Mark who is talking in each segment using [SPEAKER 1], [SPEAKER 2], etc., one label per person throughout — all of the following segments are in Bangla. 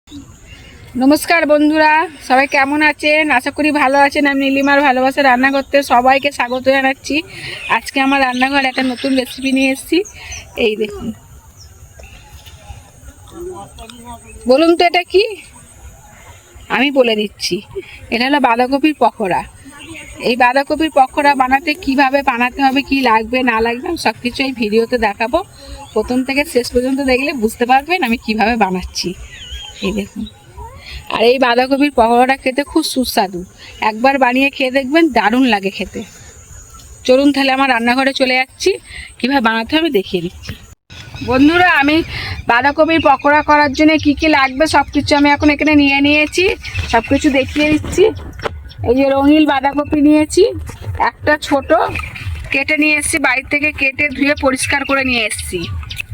[SPEAKER 1] নমস্কার বন্ধুরা, সবাই কেমন আছেন? আশা করি ভালো আছেন। আমি নীলিমার ভালোবাসা রান্না করতে সবাইকে স্বাগত জানাচ্ছি। আজকে আমার রান্নাঘরে একটা নতুন রেসিপি নিয়ে এসেছি। এই দেখুন, বলুন তো এটা কি? আমি বলে দিচ্ছি, এটা হলো বাঁধাকপির পকোড়া। এই বাঁধাকপির পকোড়া বানাতে কিভাবে বানাতে হবে, কি লাগবে না লাগবে, সব কিছু এই ভিডিওতে দেখাবো। প্রথম থেকে শেষ পর্যন্ত দেখলে বুঝতে পারবেন আমি কিভাবে বানাচ্ছি। এই দেখুন, আর এই বাঁধাকপির পকোড়াটা খেতে খুব সুস্বাদু। একবার বানিয়ে খেয়ে দেখবেন, দারুণ লাগে খেতে। চলুন তাহলে আমার রান্নাঘরে চলে যাচ্ছি, কীভাবে বানাতে হবে দেখিয়ে দিচ্ছি। বন্ধুরা, আমি বাঁধাকপির পকোড়া করার জন্য কি কি লাগবে সব কিছু আমি এখন এখানে নিয়ে নিয়েছি, সব কিছু দেখিয়ে দিচ্ছি। এই যে রঙিন বাঁধাকপি নিয়েছি, একটা ছোট কেটে নিয়ে এসেছি, বাড়ি থেকে কেটে ধুয়ে পরিষ্কার করে নিয়ে এসেছি।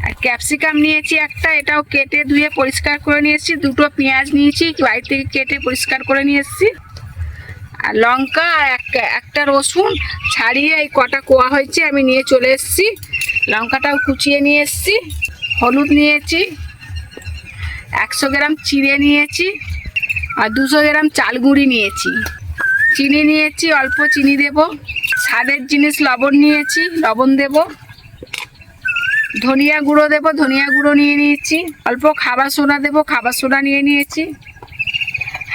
[SPEAKER 1] আর ক্যাপসিকাম নিয়েছি একটা, এটাও কেটে ধুয়ে পরিষ্কার করে নিয়ে এসেছি। দুটো পেঁয়াজ নিয়েছি, বাড়ি থেকে কেটে পরিষ্কার করে নিয়ে এসেছি। আর লঙ্কা আর একটা রসুন ছাড়িয়ে এই কটা কোয়া হয়েছে আমি নিয়ে চলে এসেছি। লঙ্কাটাও কুচিয়ে নিয়ে এসেছি। হলুদ নিয়েছি, 100 গ্রাম চিড়ে নিয়েছি, আর 200 গ্রাম চাল গুঁড়ি নিয়েছি। চিনি নিয়েছি, অল্প চিনি দেব। স্বাদের জিনিস লবণ নিয়েছি, লবণ দেব। ধনিয়া গুঁড়ো দেবো, ধনিয়া গুঁড়ো নিয়ে নিয়েছি। অল্প খাবার সোডা দেবো, খাবার সোডা নিয়ে নিয়েছি।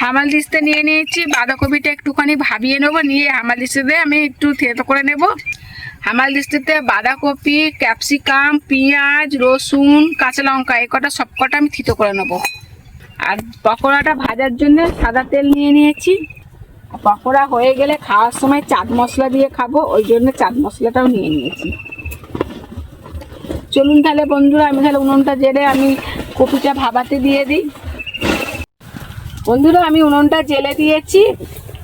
[SPEAKER 1] হামাল দিস্তে নিয়ে নিয়েছি। বাঁধাকপিটা একটুখানি ভাবিয়ে নেবো, নিয়ে হামাল দিস্তেতে আমি একটু থেতো করে নেব। হামাল দিস্তেতে বাঁধাকপি, ক্যাপসিকাম, পেঁয়াজ, রসুন, কাঁচা লঙ্কা এই কটা সব কটা আমি থেতো করে নেব। আর পকোড়াটা ভাজার জন্য সাদা তেল নিয়ে নিয়েছি। পকোড়া হয়ে গেলে খাওয়ার সময় চাট মশলা দিয়ে খাবো, ওই জন্য চাট মশলাটাও নিয়ে নিয়েছি। চলুন তাহলে বন্ধুরা, আমি তাহলে উনুনটা জেলে আমি কপিটা ভাবাতে দিয়ে দিই। বন্ধুরা, আমি উনুনটা জেলে দিয়েছি,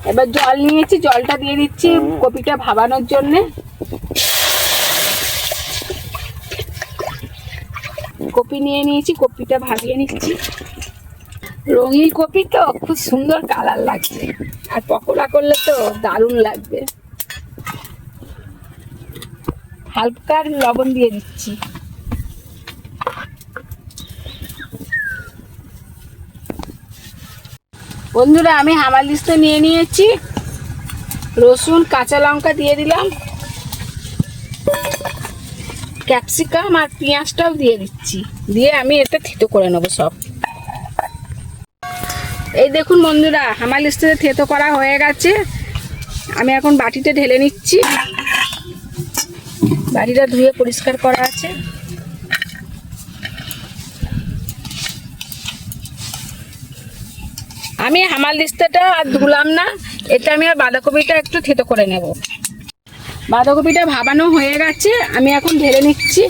[SPEAKER 1] এবার জল নিয়েছি, জলটা দিয়ে দিচ্ছি কপিটা ভাবানোর জন্যে। কপি নিয়ে নিয়েছি, কপিটা ভাবিয়ে নিচ্ছি। রঙিন কপি তো খুব সুন্দর কালার লাগছে, আর পকোড়া করলে তো দারুণ লাগবে। হালকা লবণ দিয়ে দিচ্ছি। বন্ধুরা, আমি হামাল দিস্তে নিয়ে নিয়েছি, রসুন কাঁচা লঙ্কা দিয়ে দিলাম, ক্যাপসিকাম আর পেঁয়াজটাও দিয়ে দিচ্ছি, দিয়ে আমি এটা থেতো করে নেবো সব। এই দেখুন বন্ধুরা, হামাল দিস্তে থেতো করা হয়ে গেছে। আমি এখন বাটিতে ঢেলে নিচ্ছি। বাটিটা ধুয়ে পরিষ্কার করা আছে। আমি হামাল দিস্তাটা আর ধুলাম না, এটা আমি আর বাঁধাকপিটা একটু থেতো করে নেব। বাঁধাকপিটা ভাবানো হয়ে গেছে, আমি এখন ঢেলে নিচ্ছি।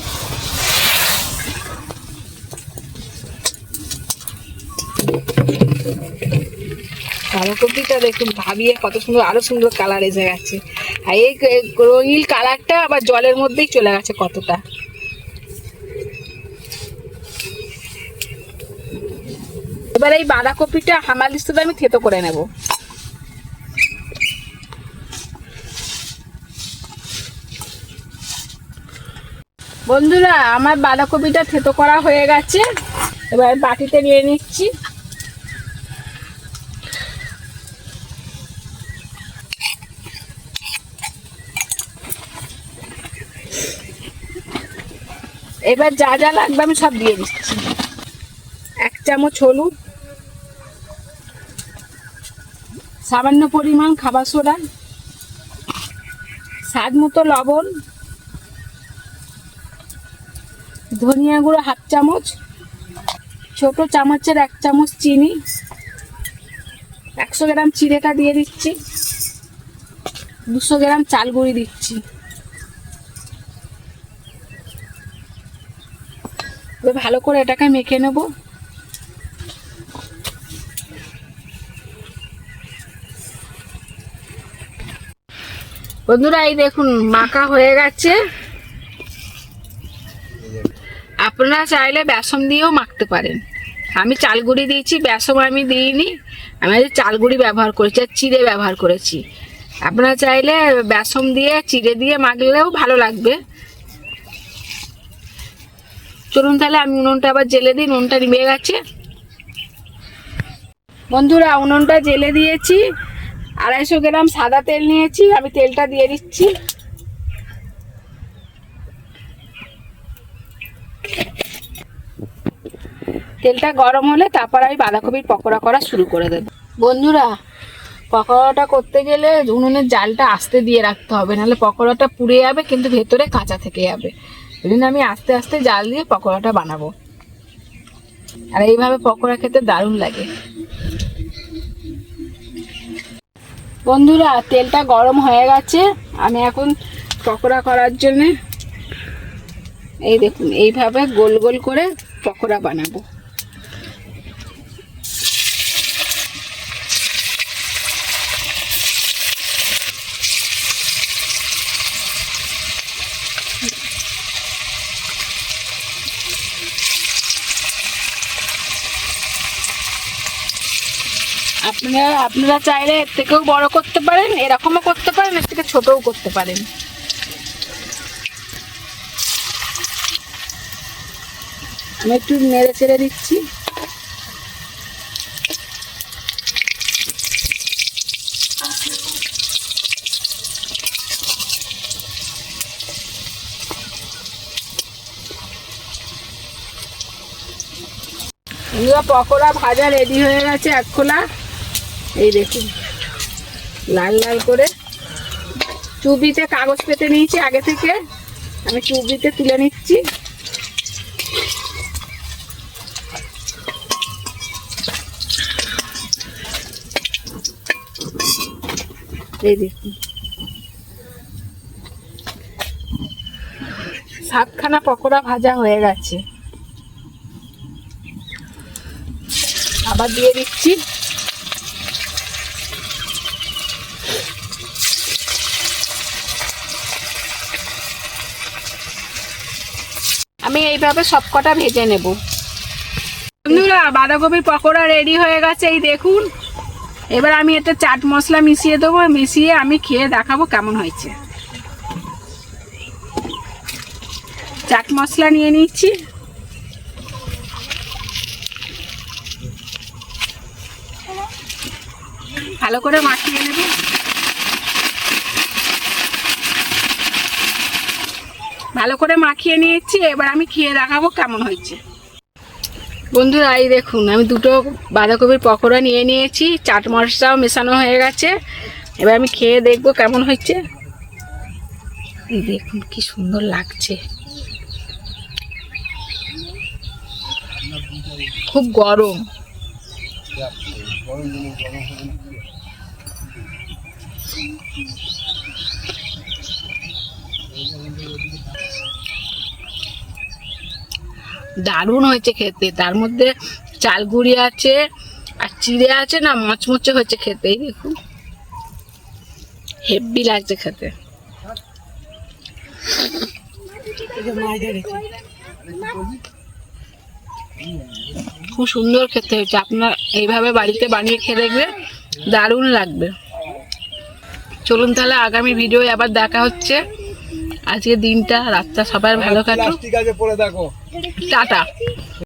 [SPEAKER 1] বাঁধাকপিটা দেখুন ভাবিয়ে কত সুন্দর, আরো সুন্দর কালার এসে গেছে। আর এই রঙিন কালারটা আবার জলের মধ্যেই চলে গেছে কতটা। এবার এই বাঁধাকপিটা হামাল দিস্তাতে আমি থেতো করে নেব। বন্ধুরা, আমার বাঁধাকপিটা থেতো করা হয়ে গেছে, এবার বাটিতে নিয়ে নিচ্ছি। এবার যা যা লাগবে আমি সব দিয়ে দিচ্ছি। 1 চামচ হলুদ, সামান্য পরিমাণ খাবার সোডা, স্বাদ মতো লবণ, ধনিয়া গুঁড়ো 1/2 চামচ, ছোট চামচের 1 চামচ চিনি, 100 গ্রাম চিড়েটা দিয়ে দিচ্ছি, 200 গ্রাম চাল গুঁড়ি দিচ্ছি। ভালো করে এটাকে মেখে নেব। বন্ধুরা, এই দেখুন মাখা হয়ে গেছে। আপনারা চাইলে বেসন দিয়েও মাখতে পারেন। আমি চাল গুঁড়ি দিয়েছি, বেসন আমি দিইনি। আমি চাল গুঁড়ি ব্যবহার করেছি আর চিড়ে ব্যবহার করেছি। আপনারা চাইলে বেসন দিয়ে চিড়ে দিয়ে মাখলেও ভালো লাগবে। চলুন তাহলে আমি উনুনটা আবার জেলে দিই, উনুনটা নিভে গেছে। বন্ধুরা উনুনটা জেলে দিয়েছি, 250 গ্রাম সাদা তেল নিয়েছি, আমি তেলটা দিয়ে দিচ্ছি। তেলটা গরম হলে তারপর আমি বাঁধাকপির পকোড়া করা শুরু করে দেব। বন্ধুরা পকোড়াটা করতে গেলে উনুনের জালটা আস্তে দিয়ে রাখতে হবে, নাহলে পকোড়াটা পুড়ে যাবে কিন্তু ভেতরে কাঁচা থেকে যাবে। ওই জন্য আমি আস্তে আস্তে জাল দিয়ে পকোড়াটা বানাবো, আর এইভাবে পকোড়া খেতে দারুণ লাগে। বন্ধুরা তেলটা গরম হয়ে গেছে, আমি এখন পকোড়া করার জন্য এই দেখুন এইভাবে গোল গোল করে পকোড়া বানাবো। আপনারা চাইলে এর থেকেও বড় করতে পারেন, এরকমও করতে পারেন, এর থেকে ছোটও করতে পারেন। আমি একটু নেড়ে চেড়ে দিচ্ছি। পকোড়া ভাজা রেডি হয়ে গেছে এক খোলা। এই দেখুন লাল লাল করে চুবিতে কাগজ পেতে নিয়েছি আগে থেকে, আমি চুবিতে তুলে নিচ্ছি। এই দেখুন 7খানা পকোড়া ভাজা হয়ে গেছে। আবার দিয়ে দিচ্ছি। আমি এইভাবে সবকটা ভেজে নেব। বন্ধুরা বাঁধাকপির পকোড়া রেডি হয়ে গেছে, এই দেখুন। এবার আমি এতে চাট মশলা মিশিয়ে দেবো, মিশিয়ে আমি খেয়ে দেখাবো কেমন হয়েছে। চাট মশলা নিয়ে নিচ্ছি। ভালো করে মাখিয়ে নেব। ভালো করে মাখিয়ে নিয়েছি, এবার আমি খেয়ে দেখাবো কেমন হয়েছে। বন্ধুরা এই দেখুন আমি দুটো বাঁধাকপির পকোড়া নিয়ে নিয়েছি, চাট মশলাও মেশানো হয়ে গেছে। এবার আমি খেয়ে দেখবো কেমন হয়েছে। এই দেখুন কি সুন্দর লাগছে, খুব গরম। দারুণ হয়েছে খেতে, তার মধ্যে চাল গুঁড়ি আছে আর চিড়ে আছে না, মচমচে হয়েছে খেতে। এই দেখুন হেভি লাগছে খেতে। খুব সুন্দর খেতে হয়েছে। আপনার এইভাবে বাড়িতে বানিয়ে খেয়ে দেখবে, দারুণ লাগবে। চলুন তাহলে আগামী ভিডিও আবার দেখা হচ্ছে। আজকে দিনটা রাতটা সবাই ভালো কাটুক। টাটা।